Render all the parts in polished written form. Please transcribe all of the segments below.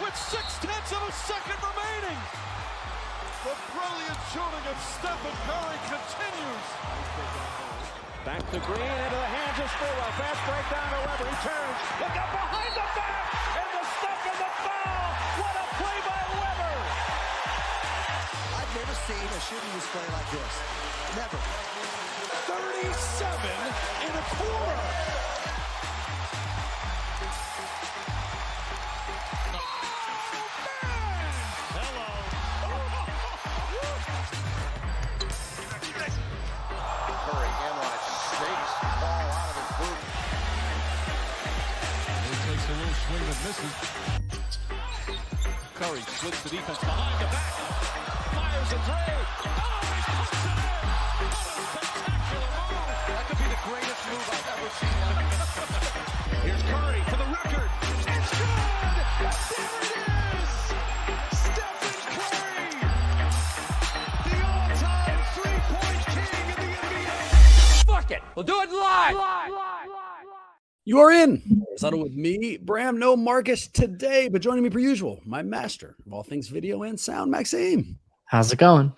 with 0.6 of a second remaining. The brilliant shooting of Stephen Curry continues. Back to Green, into the hands of Stillwell. Fast break down to Weber. He turns. Look up behind the back. And the step and the foul. What a play by Weber. I've never seen a shooting display like this. Never. 37 in a quarter. Curry, Amrod shakes the ball out of his boot. He takes a little swing and misses. Curry splits the defense behind the back. Fires a three. Oh, he puts it in. What a spectacular move. That could be the greatest move I've ever seen. Here's Curry for the record. It's good. There it is. Stephen Curry, the all-time three-point king in the NBA. Fuck it. We'll do it live. You are in. Settle with me, Bram, no Marcus today, but joining me per usual, my master of all things video and sound, Maxime. How's it going?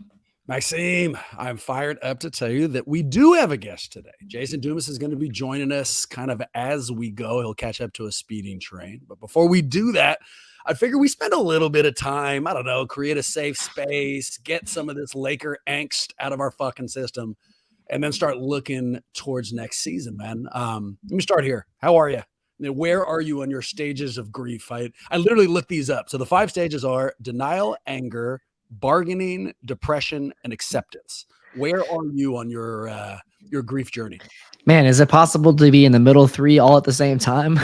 Maxime, I'm fired up to tell you that we do have a guest today. Jason Dumas is going to be joining us kind of as we go. He'll catch up to a speeding train. But before we do that, I figure we spend a little bit of time, I don't know, create a safe space, get some of this Laker angst out of our fucking system, and then start looking towards next season, man. Let me start here. How are you? Where are you on your stages of grief? I literally looked these up. So the 5 stages are denial, anger, bargaining, depression, and acceptance. Where are you on your grief journey? Man, is it possible to be in the middle 3 all at the same time?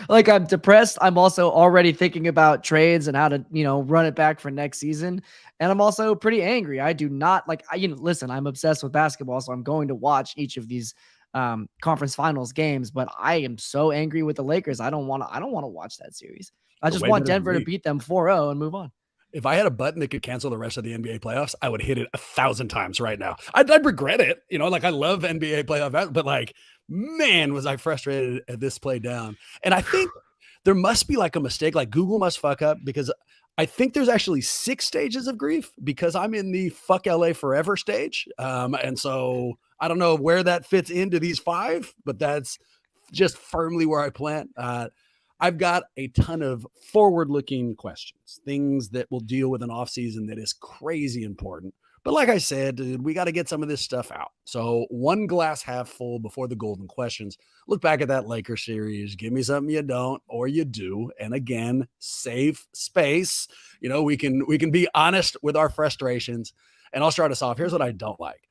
Like, I'm depressed. I'm also already thinking about trades and how to, run it back for next season. And I'm also pretty angry. I do not listen, I'm obsessed with basketball, so I'm going to watch each of these conference finals games, but I am so angry with the Lakers. I don't want to watch that series. I just want Denver to beat them 4-0 and move on. If I had a button that could cancel the rest of the NBA playoffs, I would hit it 1,000 times right now. I'd regret it. I love NBA playoff, but man, was I frustrated at this play down. And I think there must be a mistake. Google must fuck up, because I think there's actually 6 stages of grief, because I'm in the fuck LA forever stage. And so I don't know where that fits into these 5, but that's just firmly where I plant. I've got a ton of forward-looking questions, things that will deal with an offseason that is crazy important. But like I said, dude, we got to get some of this stuff out. So one glass half full before the golden questions. Look back at that Laker series. Give me something you don't or you do. And again, safe space. We can be honest with our frustrations. And I'll start us off. Here's what I don't like.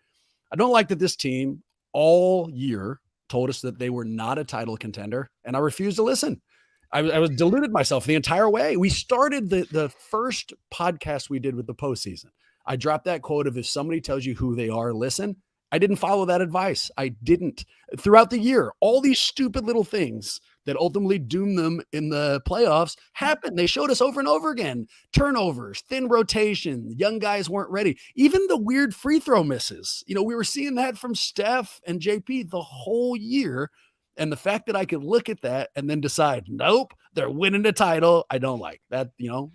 I don't like that this team all year told us that they were not a title contender, and I refuse to listen. I was deluded myself the entire way. We started the first podcast we did with the postseason. I dropped that quote of, if somebody tells you who they are, listen. I didn't follow that advice. I didn't. Throughout the year, all these stupid little things that ultimately doomed them in the playoffs happened. They showed us over and over again. Turnovers, thin rotation, young guys weren't ready. Even the weird free throw misses. We were seeing that from Steph and JP the whole year. And the fact that I could look at that and then decide, nope, they're winning the title, I don't like that.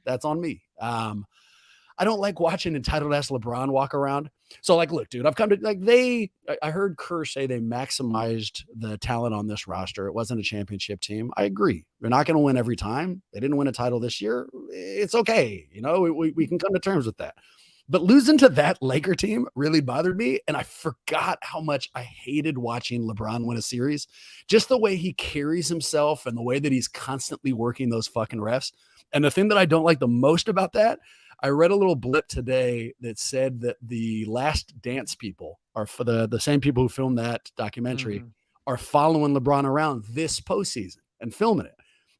That's on me. I don't like watching entitled ass LeBron walk around. So look, dude, I've come to I heard Kerr say they maximized the talent on this roster. It wasn't a championship team. I agree. They're not going to win every time. They didn't win a title this year. It's okay. We can come to terms with that. But losing to that Laker team really bothered me, and I forgot how much I hated watching LeBron win a series. Just the way he carries himself and the way that he's constantly working those fucking refs. And the thing that I don't like the most about that, I read a little blip today that said that the Last Dance people are for the same people who filmed that documentary are following LeBron around this postseason and filming it.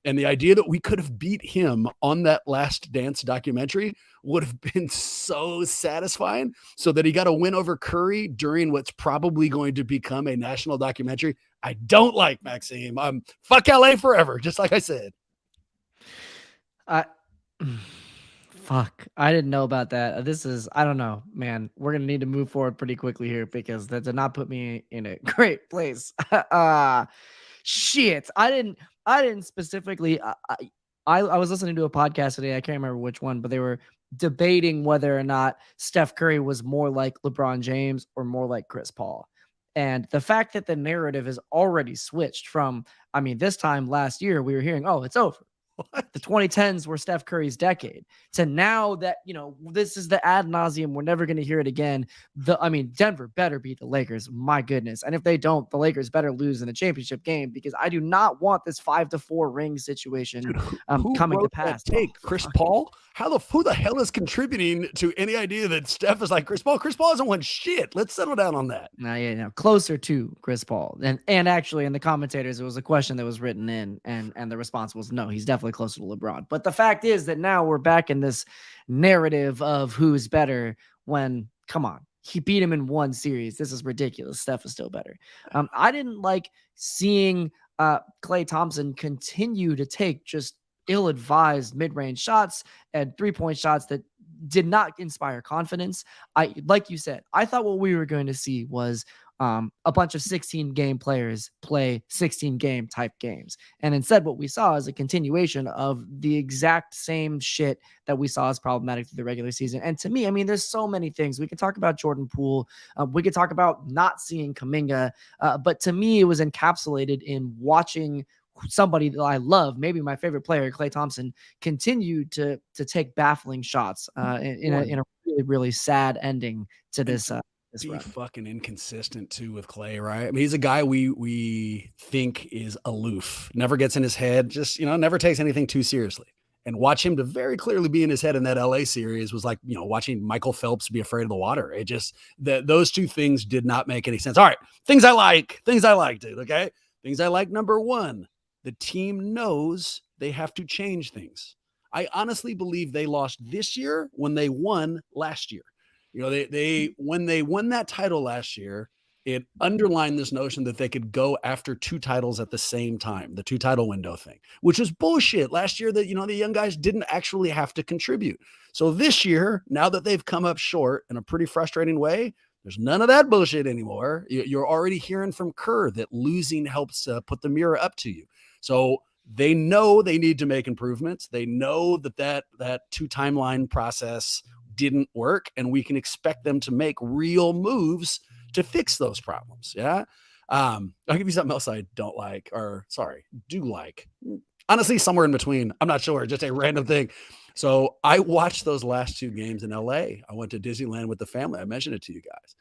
And the idea that we could have beat him on that Last Dance documentary would have been so satisfying, so that he got a win over Curry during what's probably going to become a national documentary. I don't like, Maxime. Fuck LA forever, just like I said. Fuck. I didn't know about that. I don't know, man. We're going to need to move forward pretty quickly here, because that did not put me in a great place. Shit. I didn't specifically, I was listening to a podcast today. I can't remember which one, but they were debating whether or not Steph Curry was more like LeBron James or more like Chris Paul. And the fact that the narrative has already switched from, I mean, this time last year, we were hearing, oh, it's over. The 2010s were Steph Curry's decade, to now that, this is the ad nauseum. We're never going to hear it again. Denver better beat the Lakers. My goodness. And if they don't, the Lakers better lose in the championship game, because I do not want this 5-4 ring situation coming to pass. Chris Paul? Who the hell is contributing to any idea that Steph is like Chris Paul? Chris Paul hasn't won shit. Let's settle down on that. Closer to Chris Paul. And actually in the commentators, it was a question that was written in, and the response was no, he's definitely closer to LeBron. But the fact is that now we're back in this narrative of who's better when, come on, he beat him in one series. This is ridiculous. Steph is still better. I didn't like seeing Klay Thompson continue to take just ill-advised mid-range shots and three-point shots that did not inspire confidence. Like you said, I thought what we were going to see was a bunch of 16-game players play 16-game type games. And instead, what we saw is a continuation of the exact same shit that we saw as problematic through the regular season. And to me, there's so many things. We could talk about Jordan Poole. We could talk about not seeing Kuminga. But to me, it was encapsulated in watching somebody that I love, maybe my favorite player, Klay Thompson, continued to take baffling shots in a really, really sad ending to this run. Fucking inconsistent too with Klay, right? He's a guy we think is aloof, never gets in his head, just never takes anything too seriously. And watch him to very clearly be in his head in that LA series was like, watching Michael Phelps be afraid of the water. It just those two things did not make any sense. All right, things I like, dude. Okay, things I like. Number one, the team knows they have to change things. I honestly believe they lost this year when they won last year. When they won that title last year, it underlined this notion that they could go after two titles at the same time, the two title window thing, which was bullshit last year, that, the young guys didn't actually have to contribute. So this year, now that they've come up short in a pretty frustrating way, there's none of that bullshit anymore. You're already hearing from Kerr that losing helps put the mirror up to you. So they know they need to make improvements. They know that two timeline process didn't work, and we can expect them to make real moves to fix those problems. Yeah. I'll give you something else I don't like, do like. Honestly, somewhere in between. I'm not sure. Just a random thing. So I watched those last two games in LA. I went to Disneyland with the family. I mentioned it to you guys.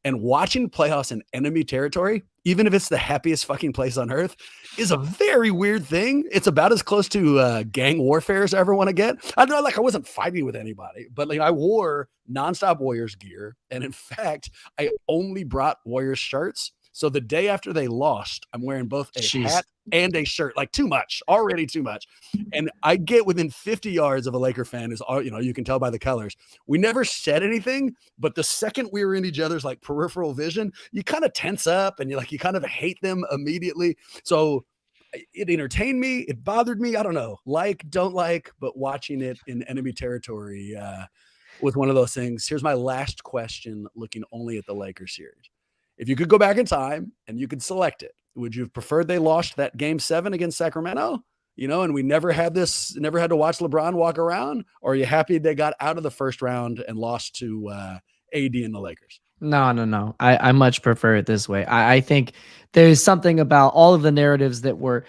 And watching playoffs in enemy territory, even if it's the happiest fucking place on earth, is a very weird thing. It's about as close to gang warfare as I ever want to get. I know, I wasn't fighting with anybody, but I wore nonstop Warriors gear. And in fact, I only brought Warriors shirts. So the day after they lost, I'm wearing both a hat and a shirt, already too much. And I get within 50 yards of a Laker fan you can tell by the colors. We never said anything, but the second we were in each other's peripheral vision, you kind of tense up and you kind of hate them immediately. So it entertained me. It bothered me. I don't know, don't like, but watching it in enemy territory was one of those things. Here's my last question, looking only at the Lakers series. If you could go back in time and you could select it, would you have preferred they lost that game 7 against Sacramento? And we never had to watch LeBron walk around? Or are you happy they got out of the first round and lost to AD and the Lakers? No. I much prefer it this way. I think there's something about all of the narratives that were,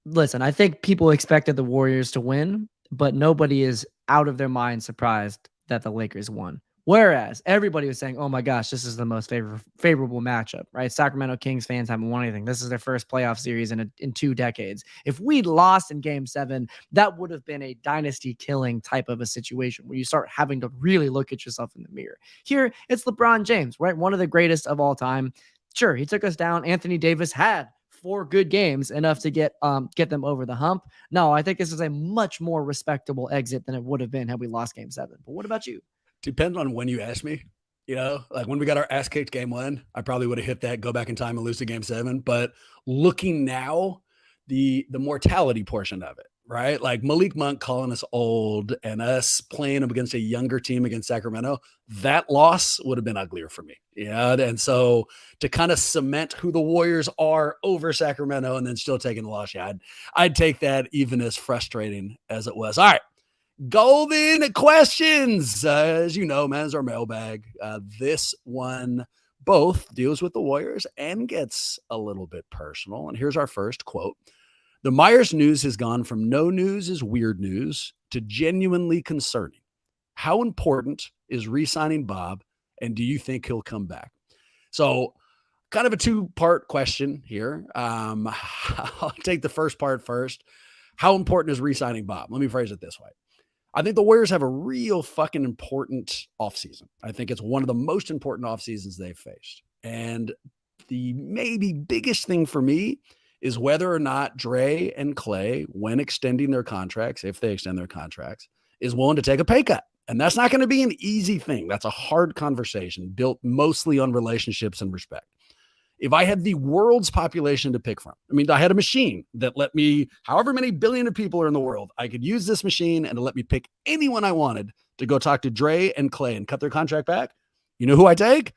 listen, I think people expected the Warriors to win, but nobody is out of their mind surprised that the Lakers won. Whereas everybody was saying, oh my gosh, this is the most favorable matchup, right? Sacramento Kings fans haven't won anything. This is their first playoff series in 2 decades. If we'd lost in game 7, that would have been a dynasty killing type of a situation where you start having to really look at yourself in the mirror. Here, it's LeBron James, right? One of the greatest of all time. Sure, he took us down. Anthony Davis had 4 good games, enough to get them over the hump. No, I think this is a much more respectable exit than it would have been had we lost game 7. But what about you? Depends on when you ask me, when we got our ass kicked game 1, I probably would have hit that, go back in time and lose to game 7. But looking now, the mortality portion of it, right? Like Malik Monk calling us old and us playing against a younger team against Sacramento, that loss would have been uglier for me. Yeah. And so to kind of cement who the Warriors are over Sacramento and then still taking the loss, yeah, I'd take that even as frustrating as it was. All right. Golden questions. As you know, man, is our mailbag. This one both deals with the Warriors and gets a little bit personal. And here's our first quote. The Myers news has gone from no news is weird news to genuinely concerning. How important is re-signing Bob, and do you think he'll come back? So kind of a two-part question here. I'll take the first part first. How important is re-signing Bob? Let me phrase it this way. I think the Warriors have a real fucking important offseason. I think it's one of the most important offseasons they've faced. And the maybe biggest thing for me is whether or not Dre and Klay, when extending their contracts, if they extend their contracts, is willing to take a pay cut. And that's not going to be an easy thing. That's a hard conversation built mostly on relationships and respect. If I had the world's population to pick from, I mean, I had a machine that let me, however many billion of people are in the world, I could use this machine and to let me pick anyone I wanted to go talk to Dre and Klay and cut their contract back. You know who I take?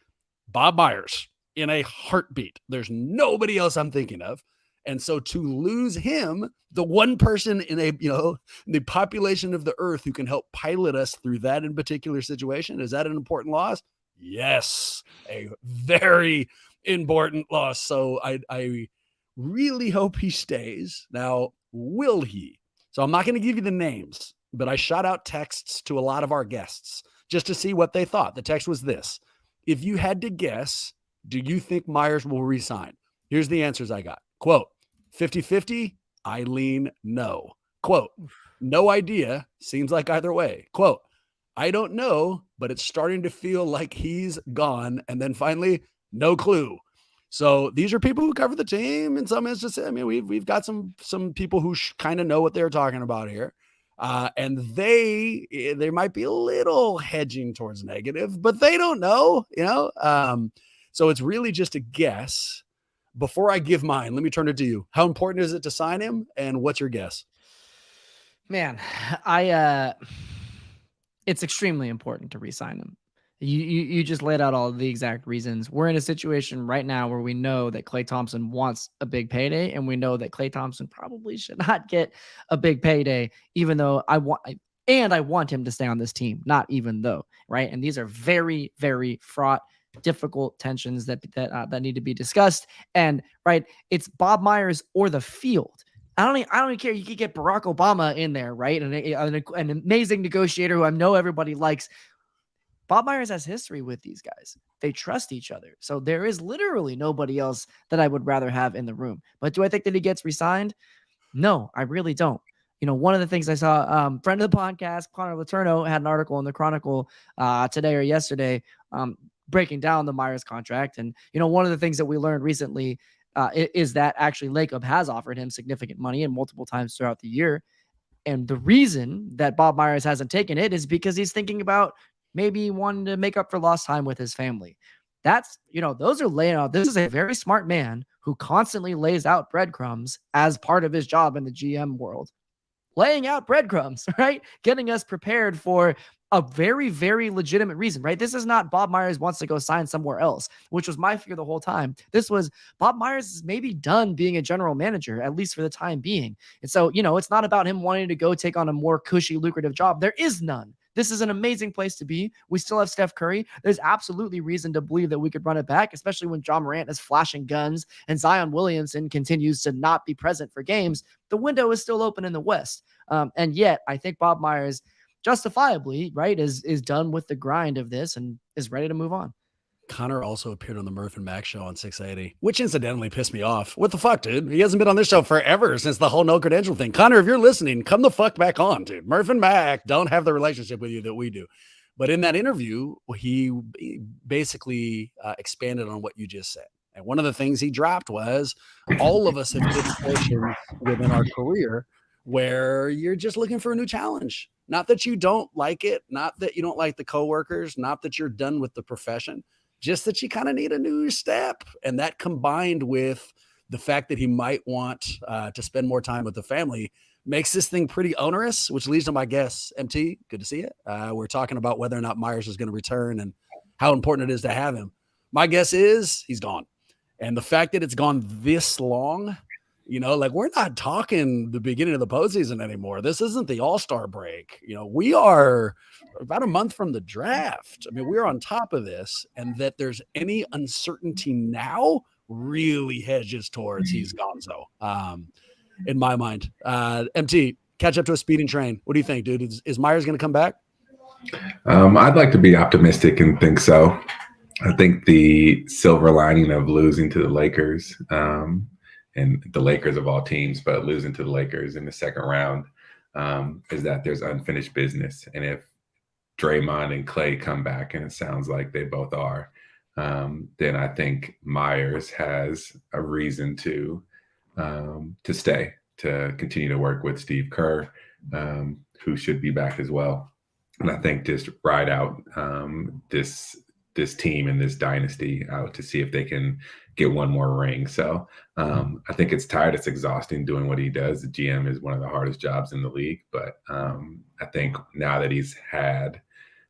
Bob Myers in a heartbeat. There's nobody else I'm thinking of. And so to lose him, the one person in the population of the earth who can help pilot us through that in particular situation, is that an important loss? Yes, a very important loss. So I really hope he stays. Now, will he? So I'm not going to give you the names, but I shot out texts to a lot of our guests just to see what they thought. The text was this. If you had to guess, do you think Myers will resign? Here's the answers I got. Quote, 50-50, I lean no. Quote, no idea, seems like either way. Quote, I don't know, but it's starting to feel like he's gone. And then finally, no clue. So these are people who cover the team in some instances. I mean, we've got some people who kind of know what they're talking about here. And they might be a little hedging towards negative, but they don't know, so it's really just a guess. Before I give mine, let me turn it to you. How important is it to sign him? And what's your guess? Man, it's extremely important to re-sign him. You just laid out all the exact reasons. We're in a situation right now where we know that Klay Thompson wants a big payday, and we know that Klay Thompson probably should not get a big payday, even though I want him to stay on this team, not even though, right? And these are very, very fraught, difficult tensions that need to be discussed. And right, it's Bob Myers or the field. I don't even care. You could get Barack Obama in there, right? And an amazing negotiator who I know everybody likes. Bob Myers has history with these guys. They trust each other. So there is literally nobody else that I would rather have in the room. But do I think that he gets re-signed? No, I really don't. One of the things I saw, friend of the podcast, Connor Letourneau, had an article in the Chronicle today or yesterday breaking down the Myers contract. And, one of the things that we learned recently is that actually Lacob has offered him significant money and multiple times throughout the year. And the reason that Bob Myers hasn't taken it is because he's thinking about maybe wanting to make up for lost time with his family. That's, those are laying out. This is a very smart man who constantly lays out breadcrumbs as part of his job in the GM world. Laying out breadcrumbs, right? Getting us prepared for a very, very legitimate reason, right? This is not Bob Myers wants to go sign somewhere else, which was my fear the whole time. This was Bob Myers is maybe done being a general manager, at least for the time being. And so, it's not about him wanting to go take on a more cushy, lucrative job. There is none. This is an amazing place to be. We still have Steph Curry. There's absolutely reason to believe that we could run it back, especially when John Morant is flashing guns and Zion Williamson continues to not be present for games. The window is still open in the West. And yet I think Bob Myers justifiably, right, is done with the grind of this and is ready to move on. Connor also appeared on the Murph and Mac show on 680, which incidentally pissed me off. What the fuck, dude? He hasn't been on this show forever since the whole no credential thing. Connor, if you're listening, come the fuck back on, dude. Murph and Mac don't have the relationship with you that we do. But in that interview, he basically expanded on what you just said. And one of the things he dropped was all of us have been situations within our career where you're just looking for a new challenge. Not that you don't like it, not that you don't like the coworkers, not that you're done with the profession, just that you kind of need a new step. And that combined with the fact that he might want to spend more time with the family makes this thing pretty onerous, which leads to my guess. MT, good to see you. We're talking about whether or not Myers is going to return and how important it is to have him. My guess is he's gone. And the fact that it's gone this long, like we're not talking the beginning of the postseason anymore. This isn't the All-Star break. We are about a month from the draft. I mean, we're on top of this, and that there's any uncertainty now really hedges towards he's gonzo. In my mind. MT, catch up to a speeding train. What do you think, dude? Is Myers going to come back? I'd like to be optimistic and think so. I think the silver lining of losing to the Lakers, and the Lakers of all teams, but losing to the Lakers in the second round, is that there's unfinished business. And if Draymond and Klay come back, and it sounds like they both are, then I think Myers has a reason to stay, to continue to work with Steve Kerr, who should be back as well. And I think just ride out this team and this dynasty out to see if they can get one more ring. So I think it's tired. It's exhausting doing what he does. The GM is one of the hardest jobs in the league. But I think now that he's had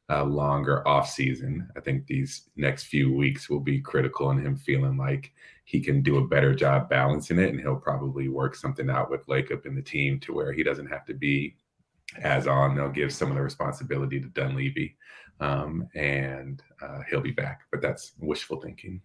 a longer off season, I think these next few weeks will be critical in him feeling like he can do a better job balancing it. And he'll probably work something out with Lacob and the team to where he doesn't have to be as on. They'll give some of the responsibility to Dunleavy, and he'll be back. But that's wishful thinking.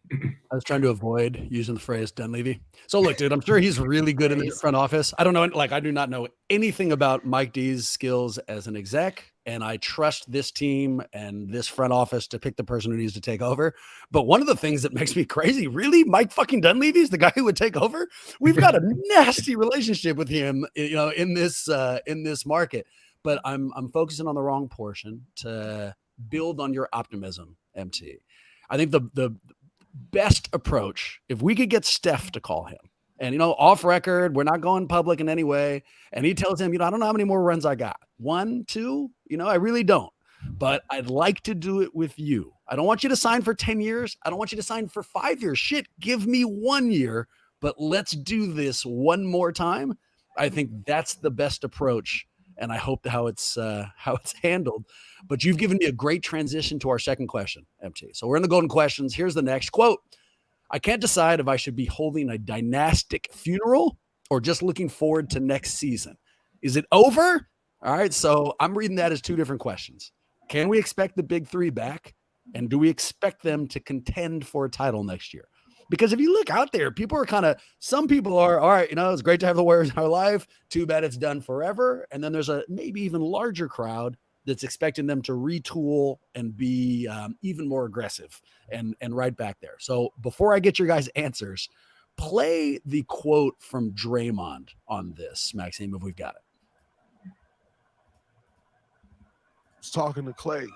I was trying to avoid using the phrase Dunleavy. So look, dude, I'm sure he's really good in the front office. I don't know, I do not know anything about Mike D's skills as an exec, and I trust this team and this front office to pick the person who needs to take over. But one of the things that makes me crazy, really, Mike fucking Dunleavy's the guy who would take over? We've got a nasty relationship with him, in this market. But I'm focusing on the wrong portion to build on your optimism, MT. I think the best approach, if we could get Steph to call him, and, off record, we're not going public in any way, and he tells him, I don't know how many more runs I got. 1, 2, I really don't. But I'd like to do it with you. I don't want you to sign for 10 years. I don't want you to sign for 5 years. Shit, give me 1 year, but let's do this one more time. I think that's the best approach, and I hope how it's handled. But you've given me a great transition to our second question, MT. So we're in the golden questions. Here's the next quote. I can't decide if I should be holding a dynastic funeral or just looking forward to next season. Is it over? All right, so I'm reading that as two different questions. Can we expect the big three back? And do we expect them to contend for a title next year? Because if you look out there, some people are, all right, it's great to have the Warriors in our life. Too bad it's done forever. And then there's a maybe even larger crowd that's expecting them to retool and be even more aggressive and right back there. So before I get your guys' answers, play the quote from Draymond on this, Maxime, if we've got it. I was talking to Klay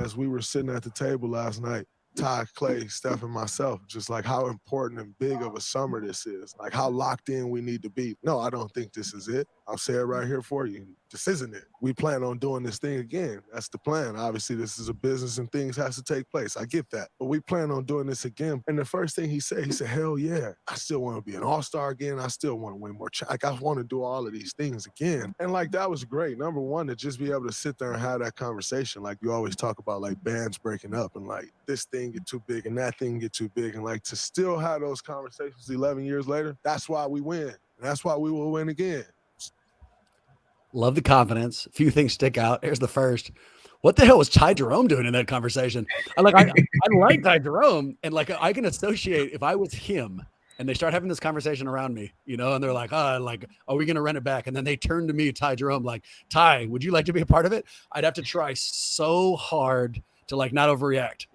as we were sitting at the table last night. Ty, Klay, Steph, and myself, just like how important and big of a summer this is, like how locked in we need to be. No, I don't think this is it. I'll say it right here for you. This isn't it. We plan on doing this thing again. That's the plan. Obviously, this is a business and things has to take place. I get that. But we plan on doing this again. And the first thing he said, hell yeah, I still want to be an all-star again. I still want to win more. I want to do all of these things again. And like, that was great. Number one, to just be able to sit there and have that conversation. Like you always talk about like bands breaking up and like this thing get too big and that thing get too big. And like to still have those conversations 11 years later, that's why we win. And that's why we will win again. Love the confidence. A few things stick out. Here's the first. What the hell was Ty Jerome doing in that conversation? I like Ty Jerome, and like I can associate if I was him and they start having this conversation around me, and they're like, are we going to rent it back? And then they turn to me, Ty Jerome, like, Ty, would you like to be a part of it? I'd have to try so hard to like not overreact,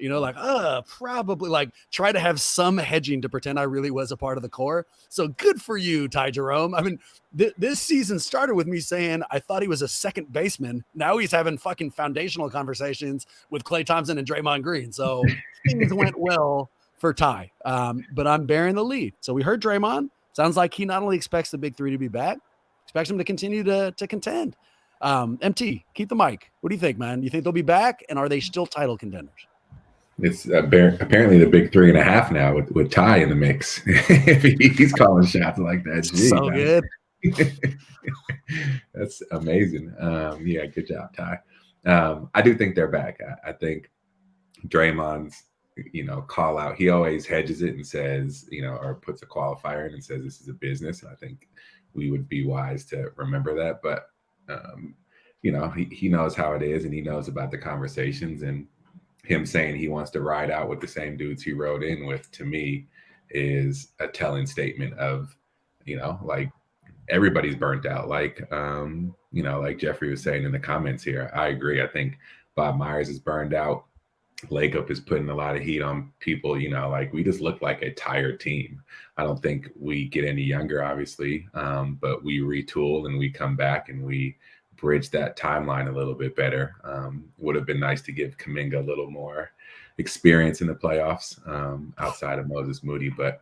probably like try to have some hedging to pretend I really was a part of the core. So good for you, Ty Jerome. I mean, this season started with me saying I thought he was a second baseman. Now he's having fucking foundational conversations with Klay Thompson and Draymond Green. So things went well for Ty, but I'm bearing the lead. So we heard Draymond. Sounds like he not only expects the big three to be back, expects them to continue to contend. MT, keep the mic. What do you think, man? You think they'll be back, and are they still title contenders? It's apparently the big 3.5 now with Ty in the mix. If he's calling shots like that, so man. good. That's amazing. Yeah, good job, Ty. I do think they're back. I think Draymond's, call out. He always hedges it and says, or puts a qualifier in and says this is a business. And I think we would be wise to remember that. But he knows how it is, and he knows about the conversations, and him saying he wants to ride out with the same dudes he rode in with, to me, is a telling statement of, like, everybody's burnt out. Like, like Jeffrey was saying in the comments here, I agree. I think Bob Myers is burned out. Lakeup is putting a lot of heat on people. Like, we just look like a tired team. I don't think we get any younger, obviously, but we retool and we come back and we bridge that timeline a little bit better. Would have been nice to give Kuminga a little more experience in the playoffs, outside of Moses Moody, but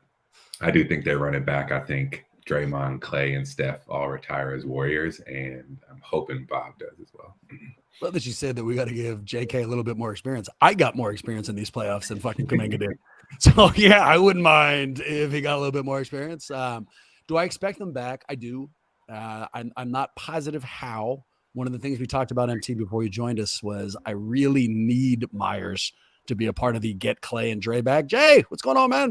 I do think they're running back. I think Draymond, Klay, and Steph all retire as Warriors, and I'm hoping Bob does as well. Love that you said that we got to give JK a little bit more experience. I got more experience in these playoffs than fucking Kuminga did. So, yeah, I wouldn't mind if he got a little bit more experience. Do I expect them back? I do. I'm not positive how. One of the things we talked about, MT, before you joined us was I really need Myers to be a part of the get Klay and Dre back. Jay, what's going on, man?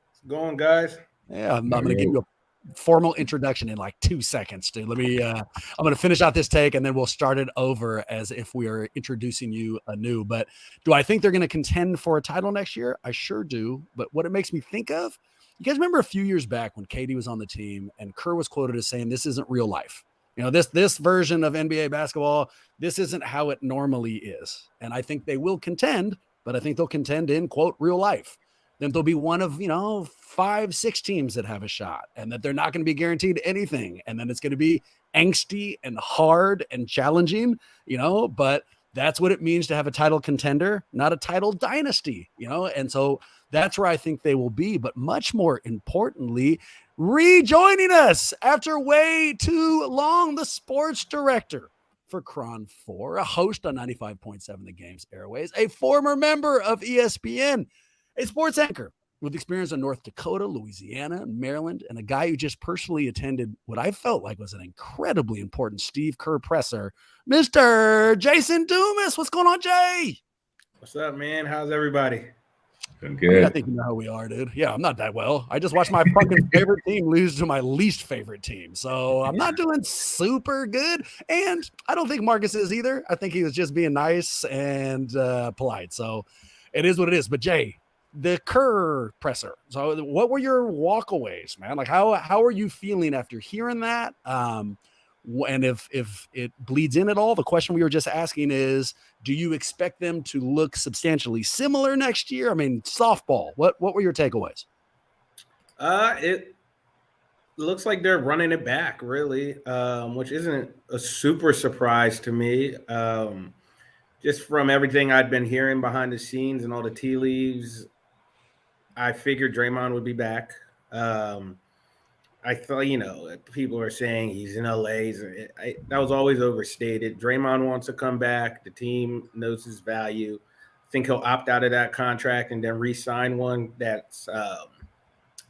What's going, guys? Yeah, I'm going to give you a formal introduction in like 2 seconds, dude. Let me I'm going to finish out this take and then we'll start it over as if we are introducing you anew. But do I think they're going to contend for a title next year? I sure do. But what it makes me think of, you guys remember a few years back when KD was on the team and Kerr was quoted as saying, this isn't real life. This version of NBA basketball, this isn't how it normally is. And I think they will contend, but I think they'll contend in, quote, real life. Then there'll be one of, 5-6 teams that have a shot, and that they're not going to be guaranteed anything. And then it's going to be angsty and hard and challenging, but that's what it means to have a title contender, not a title dynasty, And so that's where I think they will be. But much more importantly, rejoining us after way too long, the sports director for Cron 4, a host on 95.7 The Game's airways, a former member of ESPN, a sports anchor with experience in North Dakota, Louisiana, and Maryland, and a guy who just personally attended what I felt like was an incredibly important Steve Kerr presser, Mr. Jason Dumas. What's going on, Jay? What's up, man? How's everybody? Been good. I think you know how we are, dude. Yeah, I'm not that well. I just watched my fucking favorite team lose to my least favorite team. So I'm not doing super good. And I don't think Marcus is either. I think he was just being nice and polite. So it is what it is. But Jay, the Kerr presser. So what were your walkaways, man? Like how are you feeling after hearing that? And if it bleeds in at all, the question we were just asking is, do you expect them to look substantially similar next year? I mean, softball, what were your takeaways? It looks like they're running it back, really, which isn't a super surprise to me. Just from everything I'd been hearing behind the scenes and all the tea leaves, I figured Draymond would be back. I thought, people are saying he's in LA. That was always overstated. Draymond wants to come back. The team knows his value. I think he'll opt out of that contract and then re-sign one that's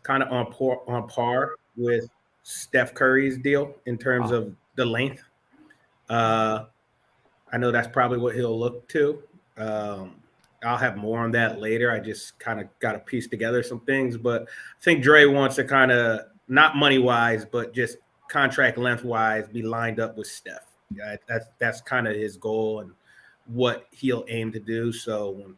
kind of on par with Steph Curry's deal in terms of the length. I know that's probably what he'll look to. I'll have more on that later. I just kind of got to piece together some things. But I think Dre wants to kind of, not money-wise, but just contract length-wise, be lined up with Steph. That's kind of his goal and what he'll aim to do. So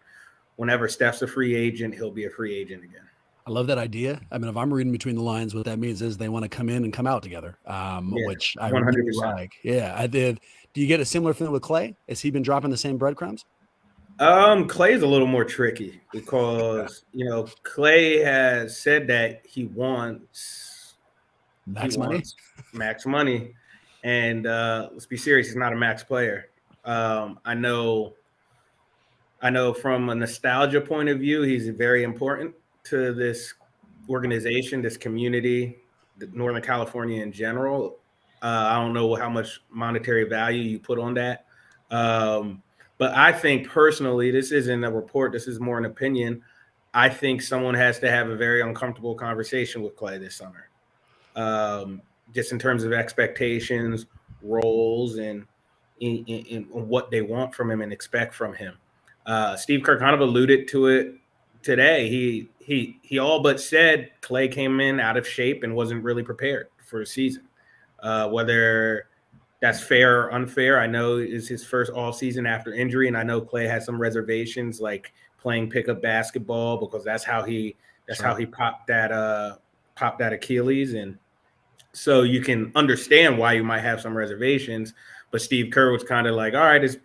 whenever Steph's a free agent, he'll be a free agent again. I love that idea. I mean, if I'm reading between the lines, what that means is they want to come in and come out together, which I 100%. Really like. Yeah, I did. Do you get a similar feeling with Klay? Has he been dropping the same breadcrumbs? Clay's a little more tricky because, Klay has said that he wants max money. And let's be serious, he's not a max player. I know from a nostalgia point of view, he's very important to this organization, this community, Northern California in general. I don't know how much monetary value you put on that. But I think personally, this isn't a report. This is more an opinion. I think someone has to have a very uncomfortable conversation with Klay this summer. just in terms of expectations, roles, and in what they want from him and expect from him. Steve Kerr kind of alluded to it today. He all but said Klay came in out of shape and wasn't really prepared for a season. Whether that's fair or unfair, I know it's his first all season after injury, and I know Klay has some reservations, like playing pickup basketball, because that's how he popped that Achilles, and so you can understand why you might have some reservations. But Steve Kerr was kind of like, all right, it's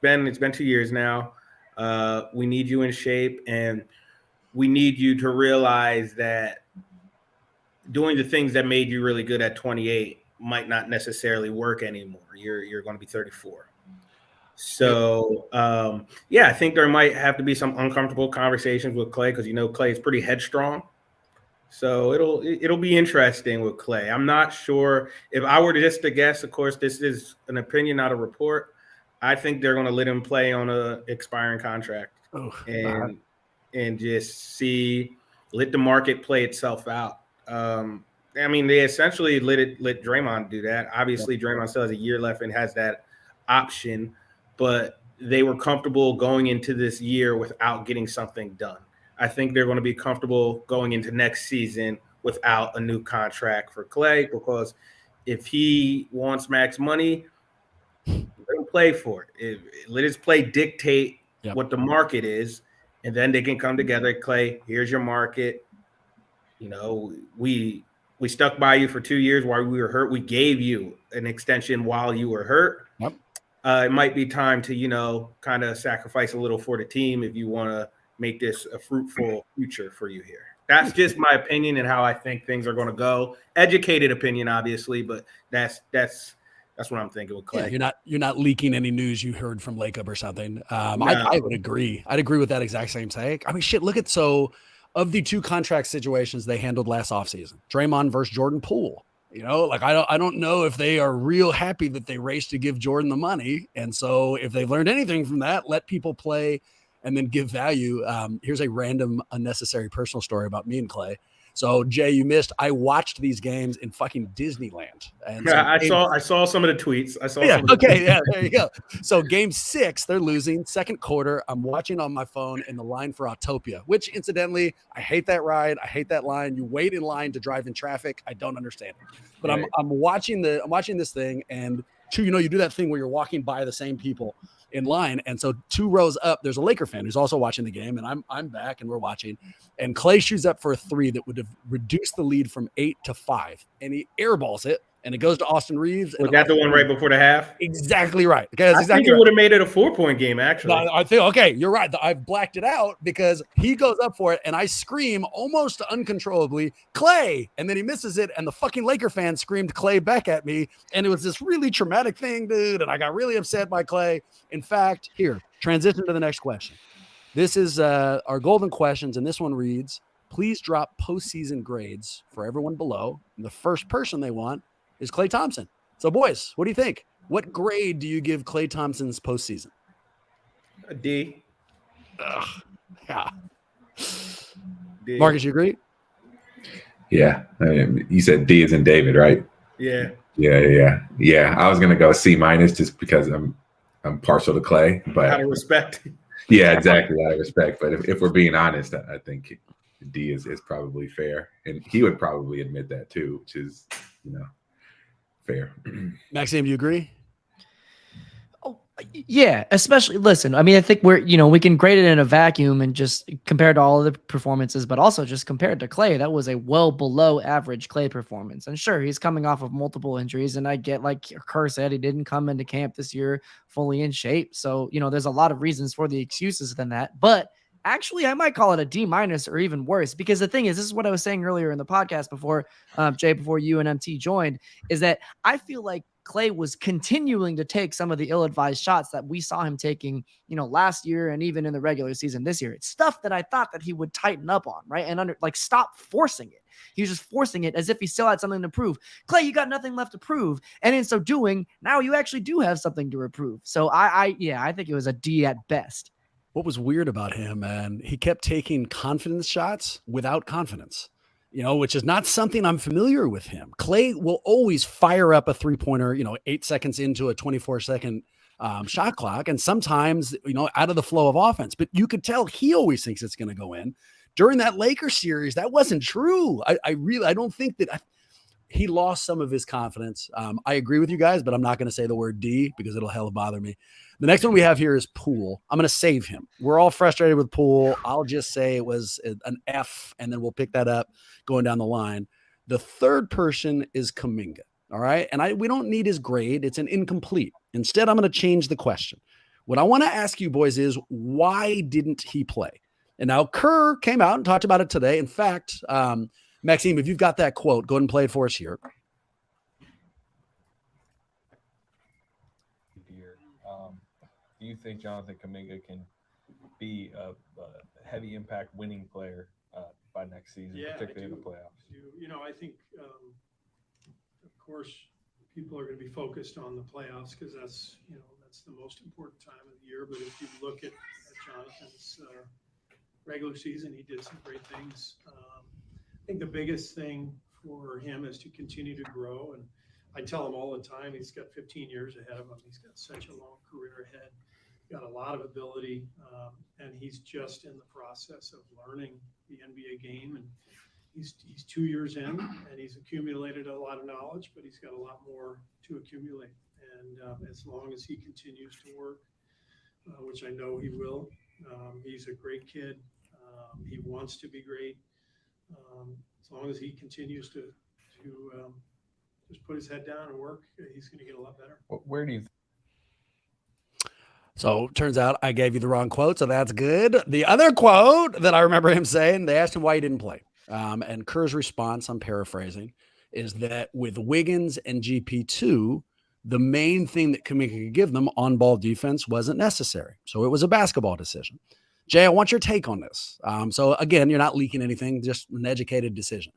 been 2 years now. We need you in shape, and we need you to realize that doing the things that made you really good at 28 might not necessarily work anymore. You're going to be 34. So, I think there might have to be some uncomfortable conversations with Klay, because Klay is pretty headstrong. So it'll be interesting with Klay. I'm not sure if I were just to guess. Of course, this is an opinion, not a report. I think they're going to let him play on a expiring contract and just let the market play itself out. They essentially let Draymond do that. Obviously, Draymond still has a year left and has that option, but they were comfortable going into this year without getting something done. I think they're going to be comfortable going into next season without a new contract for Klay, because if he wants max money, let him play for it. Let his play dictate what the market is, and then they can come together. Klay, here's your market. We stuck by you for 2 years while we were hurt. We gave you an extension while you were hurt. Yep. It might be time to, kind of sacrifice a little for the team if you want to make this a fruitful future for you here. That's just my opinion and how I think things are going to go. Educated opinion, obviously, but that's what I'm thinking with Klay. Yeah, you're not leaking any news you heard from Lacob or something. No. I would agree. I'd agree with that exact same take. I mean, shit, of the two contract situations they handled last offseason, Draymond versus Jordan Poole. I don't know if they are real happy that they raced to give Jordan the money. And so if they've learned anything from that, let people play and then give value. Here's a random, unnecessary personal story about me and Klay. So Jay, you missed. I watched these games in fucking Disneyland. And I saw some of the tweets. There you go. So game 6, they're losing. Second quarter, I'm watching on my phone in the line for Autopia, which incidentally, I hate that ride. I hate that line. You wait in line to drive in traffic. I don't understand it. But right. I'm watching this thing, and you do that thing where you're walking by the same people in line. And so 2 rows up, there's a Laker fan who's also watching the game, and I'm back and we're watching, and Klay shoots up for a 3 that would have reduced the lead from 8 to 5, and he airballs it, and it goes to Austin Reeves. Was that the one right before the half? Exactly right. I think it would have made it a 4-point game, actually. No, I think, okay, you're right. I've blacked it out because he goes up for it, and I scream almost uncontrollably, Klay, and then he misses it, and the fucking Laker fan screamed Klay back at me, and it was this really traumatic thing, dude, and I got really upset by Klay. In fact, here, transition to the next question. This is our golden questions, and this one reads, please drop postseason grades for everyone below, and the first person they want is Klay Thompson. So, boys, what do you think? What grade do you give Klay Thompson's postseason? A D. Yeah. D. Marcus, you agree? Yeah. You said D as in David, right? Yeah. Yeah. I was gonna go C- just because I'm partial to Klay, but out of respect. Yeah, exactly. Out of respect. But if we're being honest, I think D is probably fair, and he would probably admit that too, which is fair. Maxime, you agree? Oh, yeah, especially listen, I mean, I think we can grade it in a vacuum and just compare to all of the performances, but also just compared to Klay, that was a well below average Klay performance. And sure, he's coming off of multiple injuries, and I get, like Kerr said, he didn't come into camp this year fully in shape. So, there's a lot of reasons for the excuses than that, but actually, I might call it a D- or even worse, because the thing is, this is what I was saying earlier in the podcast before, Jay, before you and MT joined, is that I feel like Klay was continuing to take some of the ill-advised shots that we saw him taking, last year and even in the regular season this year. It's stuff that I thought that he would tighten up on, right? And stop forcing it. He was just forcing it as if he still had something to prove. Klay, you got nothing left to prove. And in so doing, now you actually do have something to reprove. So I think it was a D at best. What was weird about him, man, he kept taking confidence shots without confidence. which is not something I'm familiar with him. Klay will always fire up a 3-pointer, 8 seconds into a 24-second shot clock, and sometimes, out of the flow of offense. But you could tell he always thinks it's going to go in. During that Lakers series, that wasn't true. I don't think that he lost some of his confidence. I agree with you guys, but I'm not going to say the word D because it'll hell bother me. The next one we have here is Poole. I'm going to save him. We're all frustrated with Poole. I'll just say it was an F, and then we'll pick that up going down the line. The third person is Kuminga. All right. And we don't need his grade. It's an incomplete. Instead, I'm going to change the question. What I want to ask you boys is, why didn't he play? And now Kerr came out and talked about it today. In fact, Maxime, if you've got that quote, go ahead and play it for us here. Do you think Jonathan Kuminga can be a heavy impact winning player by next season, particularly in the playoffs? I think, of course, people are going to be focused on the playoffs because that's the most important time of the year. But if you look at Jonathan's regular season, he did some great things. I think the biggest thing for him is to continue to grow. And I tell him all the time, he's got 15 years ahead of him. He's got such a long career ahead. Got a lot of ability, and he's just in the process of learning the NBA game. And he's 2 years in, and he's accumulated a lot of knowledge, but he's got a lot more to accumulate. And as long as he continues to work, which I know he will, he's a great kid. He wants to be great. As long as he continues to just put his head down and work, he's going to get a lot better. Where do you So turns out I gave you the wrong quote, so that's good. The other quote that I remember him saying, they asked him why he didn't play. And Kerr's response, I'm paraphrasing, is that with Wiggins and GP2, the main thing that Kuminga could give them, on-ball defense, wasn't necessary. So it was a basketball decision. Jay, I want your take on this. So again, you're not leaking anything, just an educated decision.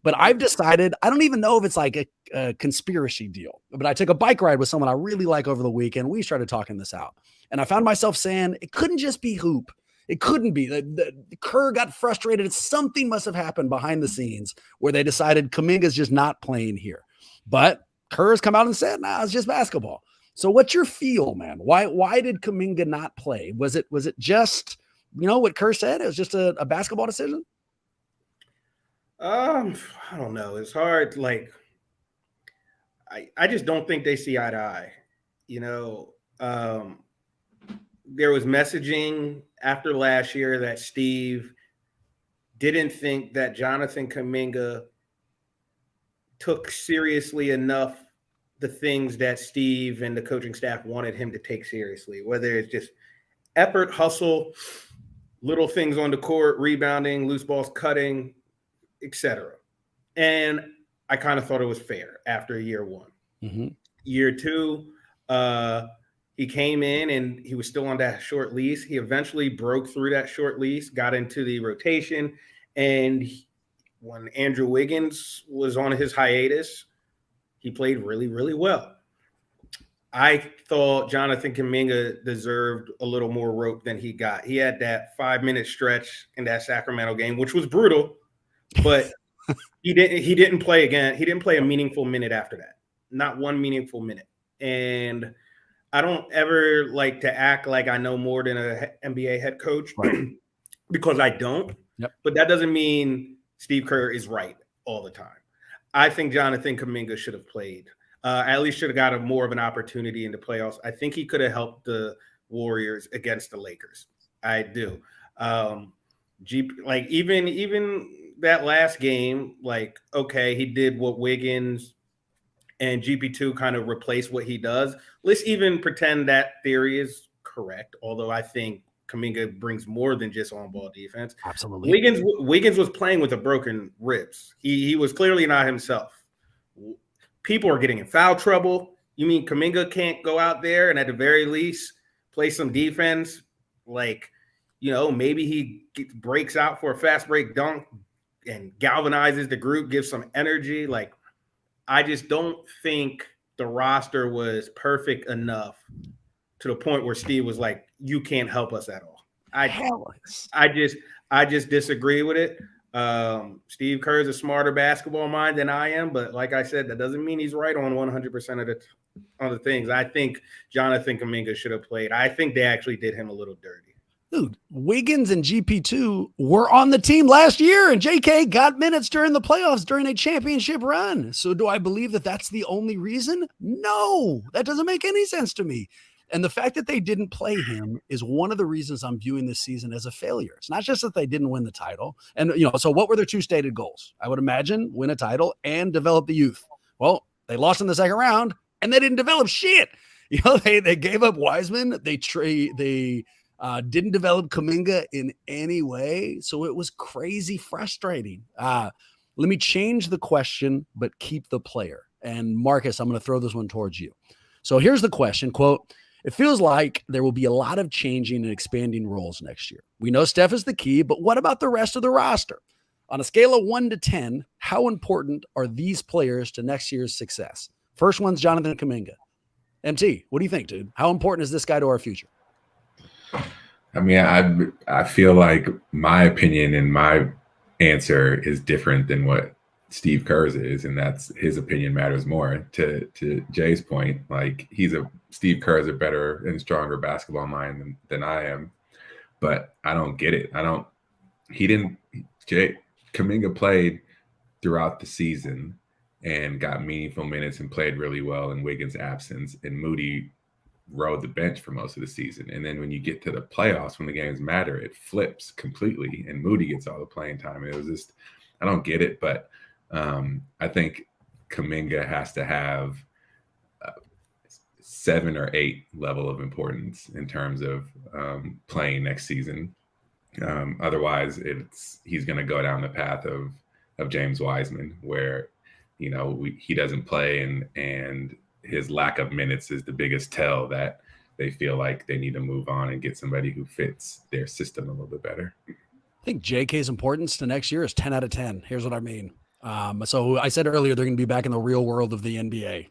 But I've decided, I don't even know if it's like a conspiracy deal, but I took a bike ride with someone I really like over the weekend. We started talking this out. And I found myself saying, it couldn't just be hoop. It couldn't be. The Kerr got frustrated. Something must have happened behind the scenes where they decided Kuminga's just not playing here. But Kerr's come out and said, nah, it's just basketball. So what's your feel, man? Why did Kuminga not play? Was it just, what Kerr said? It was just a basketball decision? I don't know. It's hard. Like, I just don't think they see eye to eye. There was messaging after last year that Steve didn't think that Jonathan Kuminga took seriously enough the things that Steve and the coaching staff wanted him to take seriously, whether it's just effort, hustle, little things on the court, rebounding, loose balls, cutting, etc. And I kind of thought it was fair after year one. Mm-hmm. Year two, he came in and he was still on that short lease. He eventually broke through that short lease, got into the rotation. And when Andrew Wiggins was on his hiatus, he played really, really well. I thought Jonathan Kuminga deserved a little more rope than he got. He had that 5-minute stretch in that Sacramento game, which was brutal, but he didn't play again. He didn't play a meaningful minute after that. Not one meaningful minute. And I don't ever like to act like I know more than an NBA head coach, right? Because I don't. Yep. But that doesn't mean Steve Kerr is right all the time. I think Jonathan Kuminga should have played. At least should have got more of an opportunity in the playoffs. I think he could have helped the Warriors against the Lakers. I do. Even that last game, okay, he did what Wiggins and GP2 kind of replace what he does. Let's even pretend that theory is correct, although I think Kuminga brings more than just on-ball defense. Absolutely. Wiggins was playing with a broken ribs. He was clearly not himself. People are getting in foul trouble. You mean Kuminga can't go out there and at the very least play some defense? Maybe he breaks out for a fast break dunk and galvanizes the group, gives some energy. I just don't think the roster was perfect enough to the point where Steve was like, you can't help us at all. I just disagree with it. Steve Kerr's a smarter basketball mind than I am, but like I said, that doesn't mean he's right on 100% of the other things. I think Jonathan Kuminga should have played. I think they actually did him a little dirty. Dude, Wiggins and GP2 were on the team last year, and JK got minutes during the playoffs during a championship run. So do I believe that that's the only reason? No, that doesn't make any sense to me. And the fact that they didn't play him is one of the reasons I'm viewing this season as a failure. It's not just that they didn't win the title. And, so what were their two stated goals? I would imagine win a title and develop the youth. Well, they lost in the second round and they didn't develop shit. They gave up Wiseman. They didn't develop Kuminga in any way. So it was crazy frustrating. Let me change the question, but keep the player. And Marcus, I'm going to throw this one towards you. So here's the question, quote, "It feels like there will be a lot of changing and expanding roles next year. We know Steph is the key, but what about the rest of the roster? On a scale of 1 to 10, how important are these players to next year's success?" First one's Jonathan Kuminga. MT, what do you think, dude? How important is this guy to our future? I mean, I feel like my opinion and my answer is different than what Steve Kerr's is, and that's his opinion matters more. To Jay's point, like Steve Kerr is a better and stronger basketball mind than I am, but I don't get it. Kuminga played throughout the season and got meaningful minutes and played really well in Wiggins' absence, and Moody rode the bench for most of the season. And then when you get to the playoffs, when the games matter, it flips completely and Moody gets all the playing time. It was just, I don't get it, but I think Kuminga has to have 7 or 8 level of importance in terms of playing next season. Otherwise, he's going to go down the path of James Wiseman, where he doesn't play and his lack of minutes is the biggest tell that they feel like they need to move on and get somebody who fits their system a little bit better. I think JK's importance to next year is 10 out of 10. Here's what I mean. So I said earlier, they're going to be back in the real world of the NBA.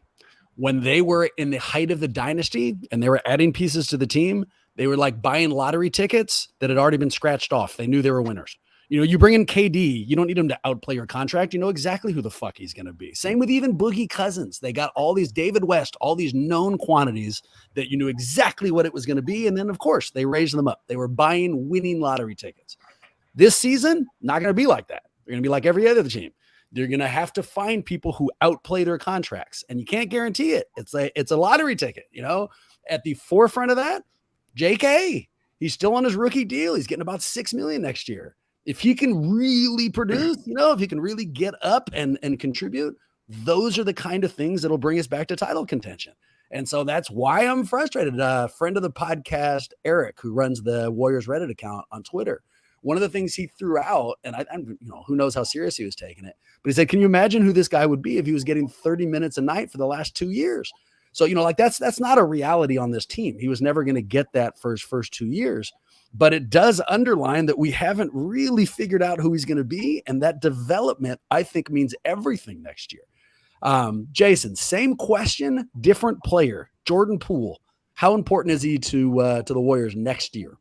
When they were in the height of the dynasty and they were adding pieces to the team, they were like buying lottery tickets that had already been scratched off. They knew they were winners. You bring in KD, you don't need him to outplay your contract. You know exactly who the fuck he's going to be. Same with even Boogie Cousins. They got all these David West, all these known quantities that you knew exactly what it was going to be. And then, of course, they raised them up. They were buying winning lottery tickets. This season, not going to be like that. They're going to be like every other team. They're going to have to find people who outplay their contracts. And you can't guarantee it. It's a lottery ticket, At the forefront of that, JK, he's still on his rookie deal. He's getting about $6 million next year. If he can really produce, if he can really get up and contribute, those are the kind of things that'll bring us back to title contention. And so that's why I'm frustrated. A friend of the podcast, Eric, who runs the Warriors Reddit account on Twitter, one of the things he threw out, and who knows how serious he was taking it, but he said, can you imagine who this guy would be if he was getting 30 minutes a night for the last 2 years? So, that's not a reality on this team. He was never going to get that for his first 2 years. But it does underline that we haven't really figured out who he's going to be. And that development, I think, means everything next year. Jason, same question, different player. Jordan Poole. How important is he to the Warriors next year?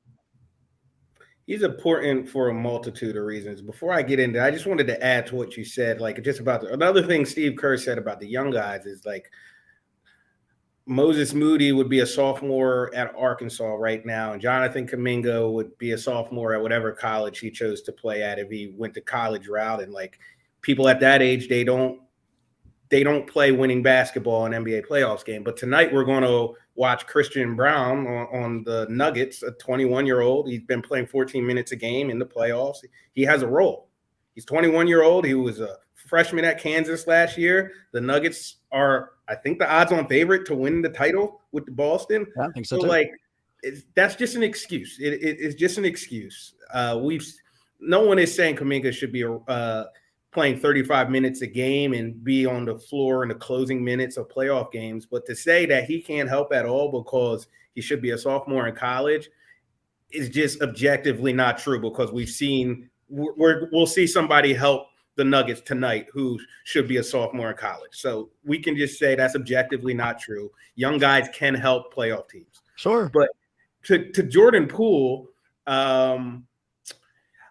He's important for a multitude of reasons. Before I get into it, I just wanted to add to what you said, another thing Steve Kerr said about the young guys is Moses Moody would be a sophomore at Arkansas right now, and Jonathan Kuminga would be a sophomore at whatever college he chose to play at if he went the college route. And people at that age, they don't play winning basketball in NBA playoffs game. But tonight we're going to watch Christian Brown on the Nuggets, a 21-year-old. He's been playing 14 minutes a game in the playoffs. He has a role. He's 21-year-old. He was a freshman at Kansas last year. The Nuggets are, I think, the odds-on favorite to win the title with the Boston. Yeah, I think so too. That's just an excuse. It's just an excuse. No one is saying Kuminga should be playing 35 minutes a game and be on the floor in the closing minutes of playoff games. But to say that he can't help at all because he should be a sophomore in college is just objectively not true, because we'll see somebody help the Nuggets tonight who should be a sophomore in college. So we can just say that's objectively not true. Young guys can help playoff teams. Sure. But to Jordan Poole,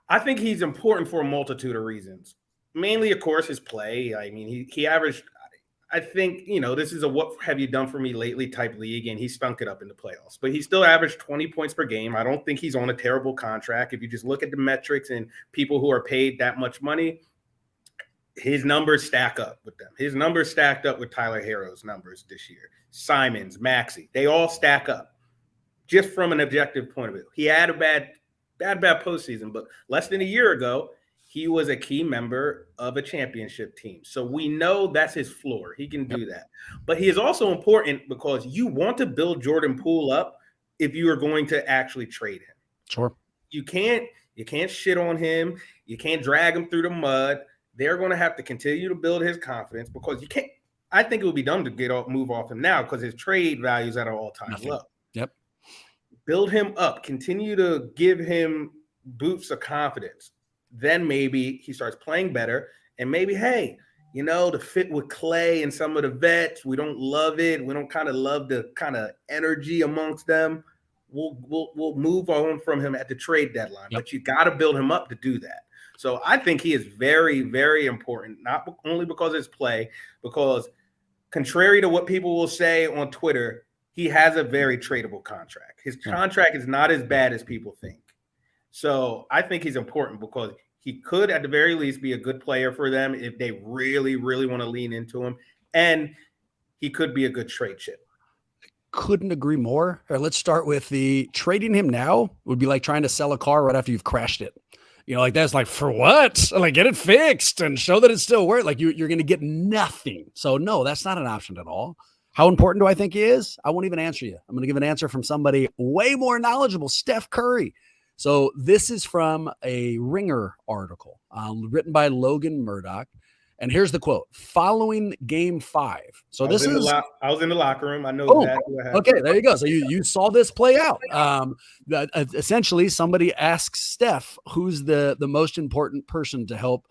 I think he's important for a multitude of reasons. Mainly, of course, his play. I mean, he averaged, I think, this is a what have you done for me lately type league, and he stunk it up in the playoffs. But he still averaged 20 points per game. I don't think he's on a terrible contract. If you just look at the metrics and people who are paid that much money, his numbers stack up with them. His numbers stacked up with Tyler Herro's numbers this year. Simons, Maxey, they all stack up just from an objective point of view. He had a bad postseason, but less than a year ago, he was a key member of a championship team. So we know that's his floor. He can do that. But he is also important because you want to build Jordan Poole up if you are going to actually trade him. Sure. You can't shit on him. You can't drag him through the mud. They're going to have to continue to build his confidence because you can't. I think it would be dumb to move off him now because his trade value is at an all-time low. Yep. Build him up. Continue to give him boosts of confidence. Then maybe he starts playing better, and maybe, hey, the fit with Klay and some of the vets, we don't love it. We don't kind of love the kind of energy amongst them. We'll move on from him at the trade deadline, but you got to build him up to do that. So I think he is very, very important, not only because of his play, because contrary to what people will say on Twitter, he has a very tradable contract. His contract is not as bad as people think. So I think he's important because he could, at the very least, be a good player for them if they really, really want to lean into him. And he could be a good trade chip. Couldn't agree more. All right, let's start with the trading him now would be like trying to sell a car right after you've crashed it. Like that's like, for what? Like, get it fixed and show that it still works. Like you're going to get nothing. So no, that's not an option at all. How important do I think he is? I won't even answer you. I'm going to give an answer from somebody way more knowledgeable, Steph Curry. So this is from a Ringer article written by Logan Murdoch. And here's the quote: following game 5. So I was in the locker room. I know that. Okay, there you go. So you saw this play out. Essentially, somebody asks Steph, who's the most important person to help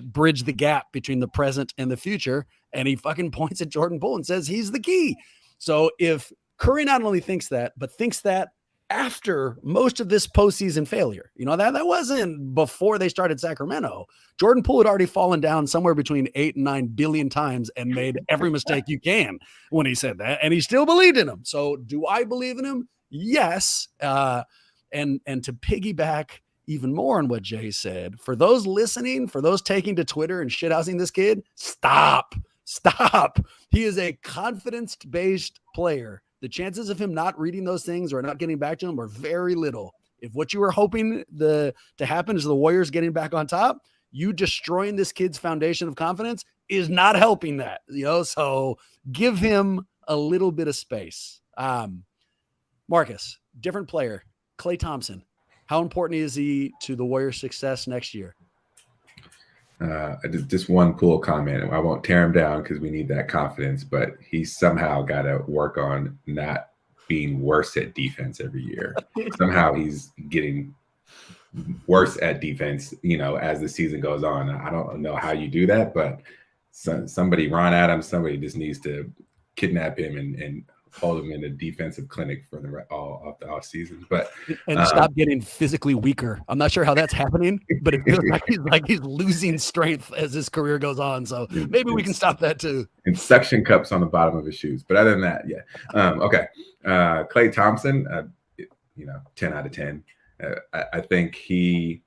bridge the gap between the present and the future. And he fucking points at Jordan Poole and says he's the key. So if Curry not only thinks that, but thinks that after most of this postseason failure, that wasn't before they started Sacramento. Jordan Poole had already fallen down somewhere between 8 and 9 billion times and made every mistake you can when he said that. And he still believed in him. So do I believe in him? Yes. And to piggyback even more on what Jay said, for those listening, for those taking to Twitter and shithousing this kid, stop. He is a confidence-based player. The chances of him not reading those things or not getting back to him are very little. If what you were hoping to happen is the Warriors getting back on top, you destroying this kid's foundation of confidence is not helping that. So give him a little bit of space. Marcus, different player, Klay Thompson. How important is he to the Warriors' success next year? Just one Poole comment. I won't tear him down because we need that confidence, but he's somehow got to work on not being worse at defense every year. Somehow he's getting worse at defense, as the season goes on. I don't know how you do that, but somebody, Ron Adams, somebody just needs to kidnap him and hold him in a defensive clinic for all off season, and stop getting physically weaker. I'm not sure how that's happening, but it feels like he's losing strength as his career goes on. So maybe we can stop that too. And suction cups on the bottom of his shoes. But other than that, yeah. Okay. Klay Thompson, 10 out of 10. I think he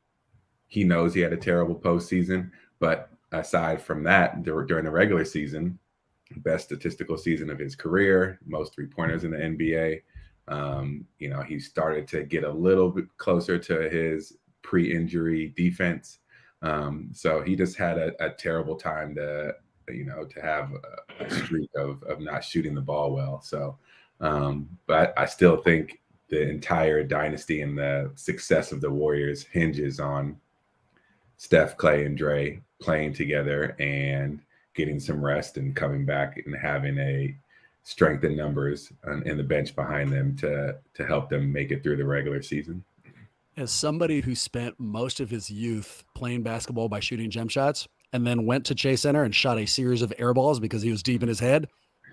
knows he had a terrible postseason, but aside from that, during the regular season, best statistical season of his career, most 3-pointers in the NBA. He started to get a little bit closer to his pre-injury defense. So he just had a terrible time to have a streak of not shooting the ball well. So, but I still think the entire dynasty and the success of the Warriors hinges on Steph, Klay, and Dre playing together and getting some rest and coming back and having a strength in numbers and the bench behind them to help them make it through the regular season. As somebody who spent most of his youth playing basketball by shooting jump shots and then went to Chase Center and shot a series of air balls because he was deep in his head,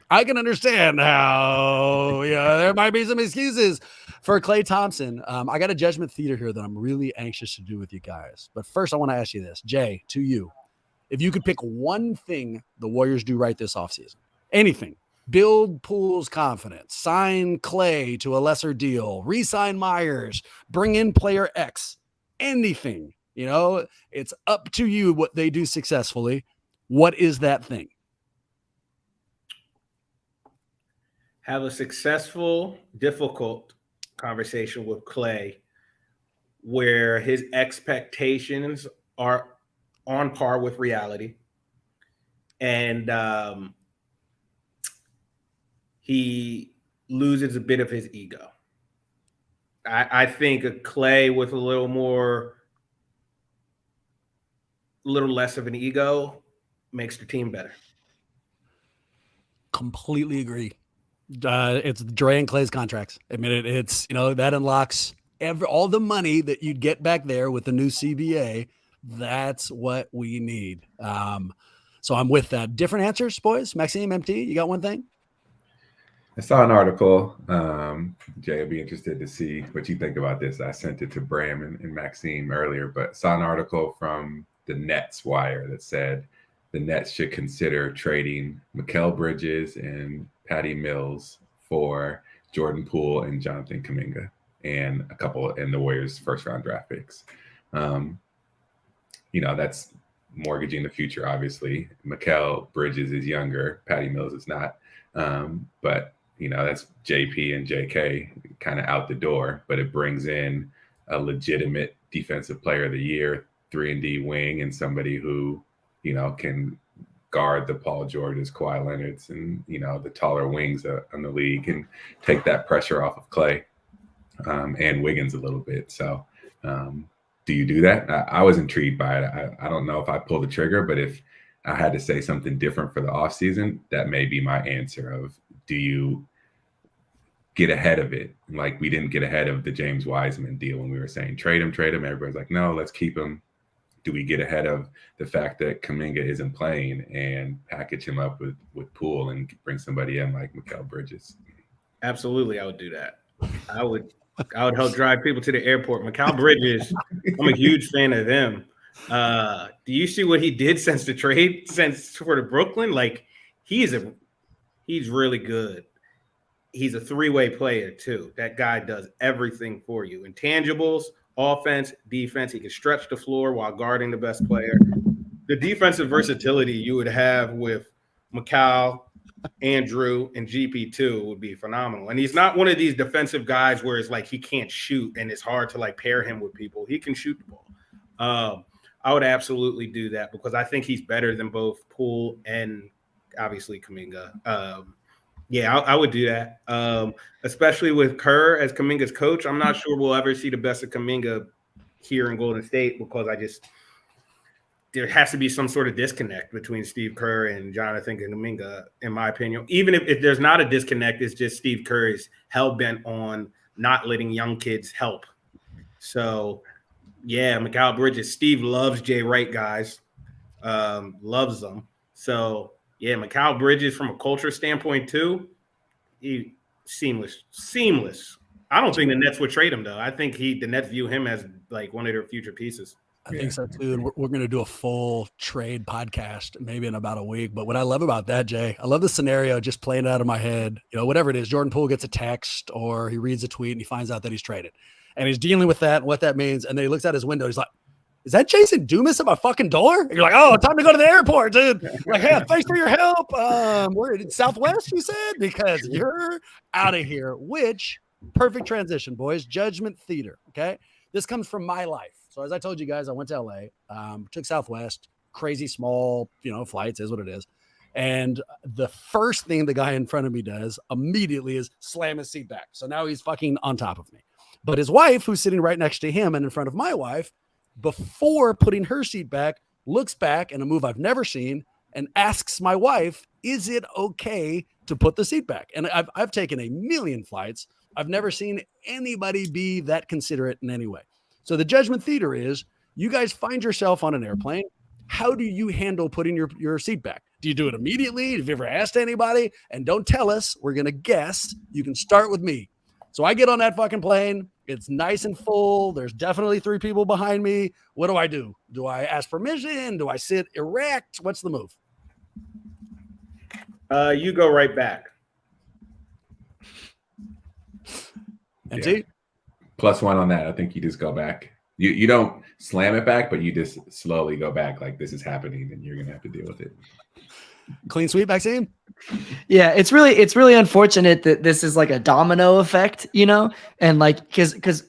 I can understand how there might be some excuses. For Klay Thompson, I got a judgment theater here that I'm really anxious to do with you guys. But first, I want to ask you this. Jay, to you. If you could pick one thing the Warriors do right this offseason, anything, build Poole's confidence, sign Klay to a lesser deal, re-sign Myers, bring in player X, anything, it's up to you what they do successfully. What is that thing? Have a successful, difficult conversation with Klay where his expectations are on par with reality. And he loses a bit of his ego. I think a Klay with a little less of an ego makes the team better. Completely agree. It's Dre and Klay's contracts. I mean, it's that unlocks all the money that you'd get back there with the new CBA. That's what we need. So I'm with that. Different answers, boys. Maxime, MT, you got one thing? I saw an article. Jay, I'd be interested to see what you think about this. I sent it to Bram and Maxime earlier, but saw an article from the Nets wire that said the Nets should consider trading Mikal Bridges and Patty Mills for Jordan Poole and Jonathan Kuminga and a couple in the Warriors' first-round draft picks. That's mortgaging the future, obviously. Mikal Bridges is younger. Patty Mills is not. But that's JP and JK kind of out the door, but it brings in a legitimate defensive player of the year, 3-and-D wing, and somebody who, can guard the Paul Georges, Kawhi Leonards, and, the taller wings in the league and take that pressure off of Klay and Wiggins a little bit. So do you do that? I was intrigued by it. I don't know if I pull the trigger, but if I had to say something different for the offseason, that may be my answer of, do you get ahead of it? Like we didn't get ahead of the James Wiseman deal when we were saying trade him. Everybody's like, no, let's keep him. Do we get ahead of the fact that Kuminga isn't playing and package him up with Poole and bring somebody in like Mikal Bridges? Absolutely, I would do that. I would help drive people to the airport. Mikal Bridges, I'm a huge fan of him. Do you see what he did since the trade, for the Brooklyn? Like he's really good. He's a three-way player too. That guy does everything for you. Intangibles, offense, defense. He can stretch the floor while guarding the best player. The defensive versatility you would have with Mikal, Andrew, and GP2 would be phenomenal. And he's not one of these defensive guys where it's like he can't shoot and it's hard to like pair him with people. He can shoot the ball. I would absolutely do that because I think he's better than both Poole and obviously Kuminga. I would do that, especially with Kerr as Kuminga's coach. I'm not sure we'll ever see the best of Kuminga here in Golden State because there has to be some sort of disconnect between Steve Kerr and Jonathan Kuminga, in my opinion. Even if there's not a disconnect, it's just Steve Kerr is hell-bent on not letting young kids help. So, yeah, Mikal Bridges. Steve loves Jay Wright guys, loves them. So, yeah, Mikal Bridges from a culture standpoint too, seamless. I don't think the Nets would trade him though. I think the Nets view him as like one of their future pieces. I think so too. And we're going to do a full trade podcast maybe in about a week. But what I love about that, Jay, I love the scenario just playing it out of my head. Whatever it is, Jordan Poole gets a text or he reads a tweet and he finds out that he's traded. And he's dealing with that and what that means. And then he looks out his window. He's like, is that Jason Dumas at my fucking door? And you're like, oh, time to go to the airport, dude. Like, hey, thanks for your help. We're in Southwest, you said, because you're out of here. Which perfect transition, boys. Judgment theater. Okay. This comes from my life. So as I told you guys, I went to LA, took Southwest, crazy small, flights is what it is. And the first thing the guy in front of me does immediately is slam his seat back. So now he's fucking on top of me. But his wife, who's sitting right next to him and in front of my wife, before putting her seat back, looks back in a move I've never seen and asks my wife, is it okay to put the seat back? And I've taken a million flights. I've never seen anybody be that considerate in any way. So the judgment theater is you guys find yourself on an airplane. How do you handle putting your seat back? Do you do it immediately? Have you ever asked anybody? And don't tell us. We're going to guess. You can start with me. So I get on that fucking plane. It's nice and full. There's definitely 3 people behind me. What do? Do I ask permission? Do I sit erect? What's the move? You go right back. MT? Yeah. +1 on that. I think you just go back. You don't slam it back, but you just slowly go back like this is happening and you're going to have to deal with it. Clean sweep, Maxime? Yeah, it's really unfortunate that this is like a domino effect, and like because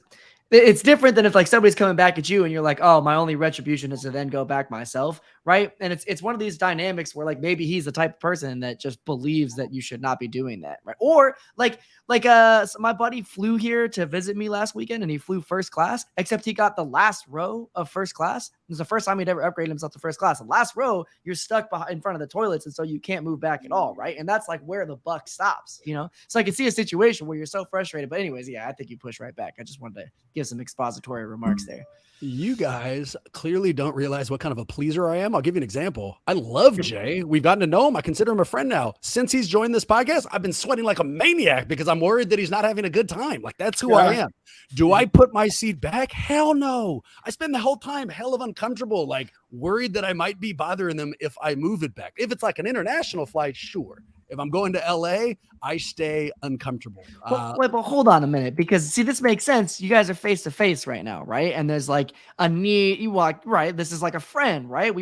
it's different than if like somebody's coming back at you and you're like, oh, my only retribution is to then go back myself, right? And it's one of these dynamics where like maybe he's the type of person that just believes that you should not be doing that, right? Or so my buddy flew here to visit me last weekend and he flew first class, except he got the last row of first class. It was the first time he'd ever upgraded himself to first class. The last row, you're stuck in front of the toilets, and so you can't move back at all, right? And that's like where the buck stops, So I can see a situation where you're so frustrated. But anyways, yeah, I think you push right back. I just wanted to give some expository remarks there. You guys clearly don't realize what kind of a pleaser I am. I'll give you an example. I love Jay. We've gotten to know him. I consider him a friend now. Since he's joined this podcast, I've been sweating like a maniac because I'm worried that he's not having a good time. Like, that's who I am. Do I put my seat back? Hell no. I spend the whole time hell of uncomfortable, like worried that I might be bothering them if I move it back. If it's like an international flight, sure. If I'm going to LA, I stay uncomfortable. Wait, but hold on a minute, because see, this makes sense. You guys are face to face right now, right? And there's like a need. You walk right. This is like a friend, right?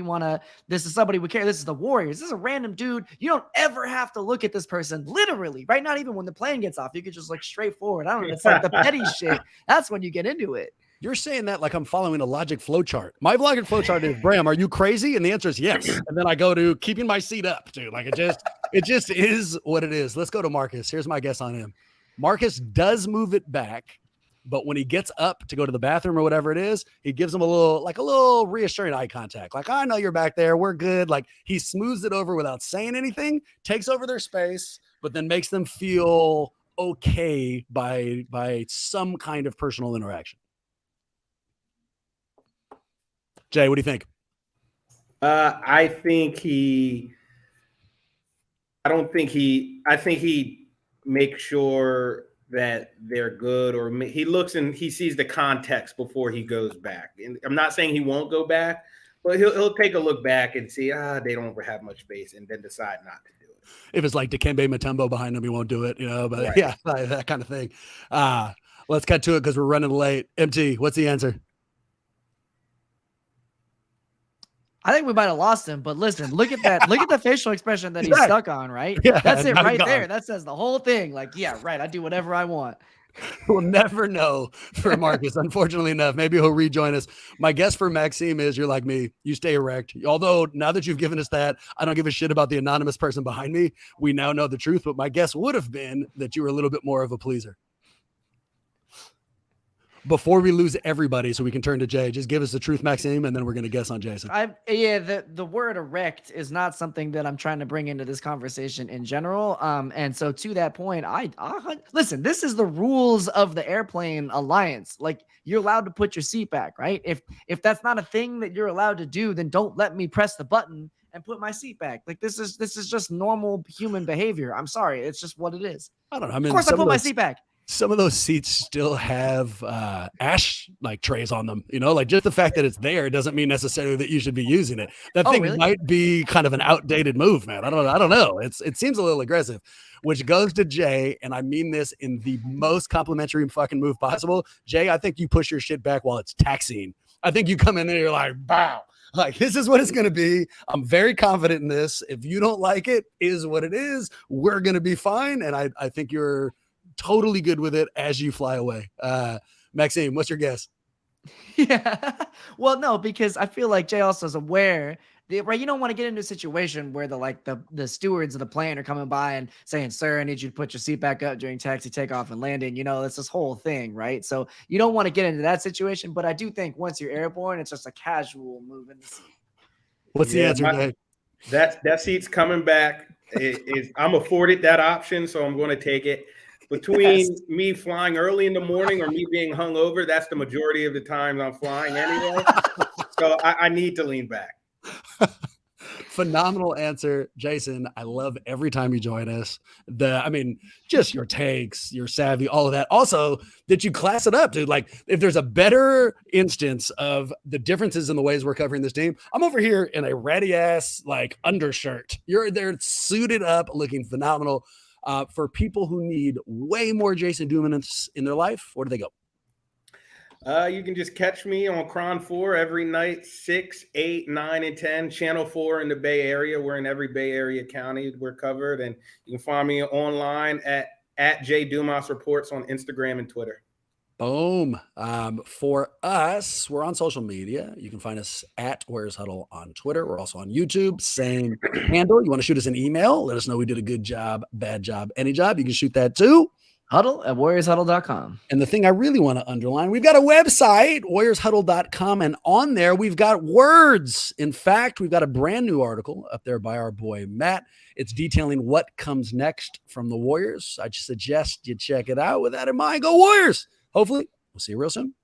This is somebody we care. This is the Warriors. This is a random dude. You don't ever have to look at this person literally, right? Not even when the plane gets off. You could just look straight forward. I don't know. It's like the petty shit. That's when you get into it. You're saying that like I'm following a logic flow chart. My logic flow chart is, Bram, are you crazy? And the answer is yes. And then I go to keeping my seat up, dude. Like it just is what it is. Let's go to Marcus. Here's my guess on him. Marcus does move it back, but when he gets up to go to the bathroom or whatever it is, he gives them a little reassuring eye contact. Like, I know you're back there. We're good. Like he smooths it over without saying anything, takes over their space, but then makes them feel okay by some kind of personal interaction. Jay, what do you think? I think he makes sure that they're good, or he looks and he sees the context before he goes back. And I'm not saying he won't go back, but he'll take a look back and see, they don't have much space, and then decide not to do it. If it's like Dikembe Mutombo behind him, he won't do it, but right. Yeah, that kind of thing. Let's cut to it because we're running late. MT, what's the answer? I think we might have lost him, but listen, look at that. Look at the facial expression that he's stuck on, right? Yeah, that's it right there. That says the whole thing. Like, yeah, right. I do whatever I want. We'll never know for Marcus, unfortunately enough. Maybe he'll rejoin us. My guess for Maxime is you're like me. You stay erect. Although now that you've given us that, I don't give a shit about the anonymous person behind me. We now know the truth, but my guess would have been that you were a little bit more of a pleaser. Before we lose everybody, so we can turn to Jay, just give us the truth, Maxime, and then we're going to guess on Jason. The word erect is not something that I'm trying to bring into this conversation in general. And so to that point, I listen, this is the rules of the airplane alliance. Like, you're allowed to put your seat back, right? If that's not a thing that you're allowed to do, then don't let me press the button and put my seat back. Like, this is just normal human behavior. I'm sorry. It's just what it is. I don't know. I mean, of course I put my seat back. Some of those seats still have ash like trays on them, like just the fact that it's there doesn't mean necessarily that you should be using it. That thing really might be kind of an outdated move, man. I don't know. It seems a little aggressive, which goes to Jay. And I mean this in the most complimentary fucking move possible. Jay, I think you push your shit back while it's taxiing. I think you come in and you're like, bow. Like, this is what it's going to be. I'm very confident in this. If you don't like it, is what it is. We're going to be fine. And I think you're totally good with it as you fly away. Maxime, what's your guess? Yeah. Well, no, because I feel like Jay also is aware that, right, you don't want to get into a situation where the stewards of the plane are coming by and saying, sir, I need you to put your seat back up during taxi, takeoff, and landing. It's this whole thing, right? So you don't want to get into that situation. But I do think once you're airborne, it's just a casual move in the seat. What's the answer, Jay? That seat's coming back. I'm afforded that option, so I'm going to take it. Between me flying early in the morning or me being hungover, that's the majority of the time I'm flying anyway. So I need to lean back. Phenomenal answer, Jason. I love every time you join us. Just your takes, your savvy, all of that. Also, that you class it up, dude. Like, if there's a better instance of the differences in the ways we're covering this team, I'm over here in a ratty ass like undershirt. You're there suited up, looking phenomenal. For people who need way more Jason Dumas in their life, where do they go? You can just catch me on Cron 4 every night, 6, 8, 9, and 10. Channel 4 in the Bay Area. We're in every Bay Area county. We're covered. And you can find me online at J Dumas Reports on Instagram and Twitter. Boom. For us, we're on social media. You can find us at Warriors Huddle on Twitter. We're also on YouTube. Same handle. You want to shoot us an email? Let us know we did a good job, bad job, any job. You can shoot that too. Huddle@warriorshuddle.com. And the thing I really want to underline, we've got a website, warriorshuddle.com, and on there we've got words. In fact, we've got a brand new article up there by our boy Matt. It's detailing what comes next from the Warriors. I suggest you check it out. With that in mind, go Warriors. Hopefully, we'll see you real soon.